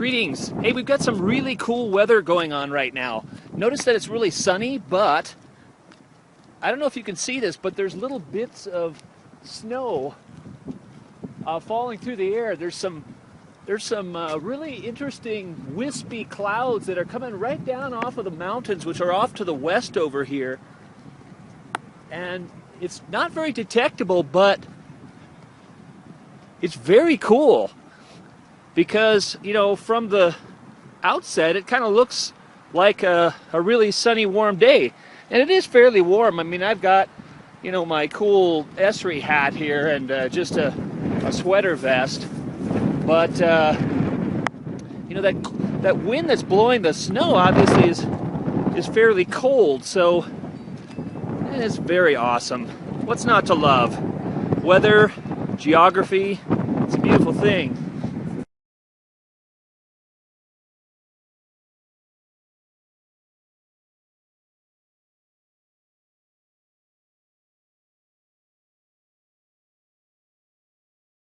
Greetings. Hey, we've got some really cool weather going on right now. Notice that it's really sunny, but I don't know if you can see this, but there's little bits of snow falling through the air. There's some really interesting wispy clouds that are coming right down off of the mountains, which are off to the west over here. And it's not very detectable, but it's very cool. Because, you know, from the outset, it kind of looks like a really sunny, warm day. And it is fairly warm. I mean, I've got, you know, my cool Esri hat here and just a sweater vest. But, you know, that wind that's blowing the snow obviously is fairly cold. So it's very awesome. What's not to love? Weather, geography, it's a beautiful thing.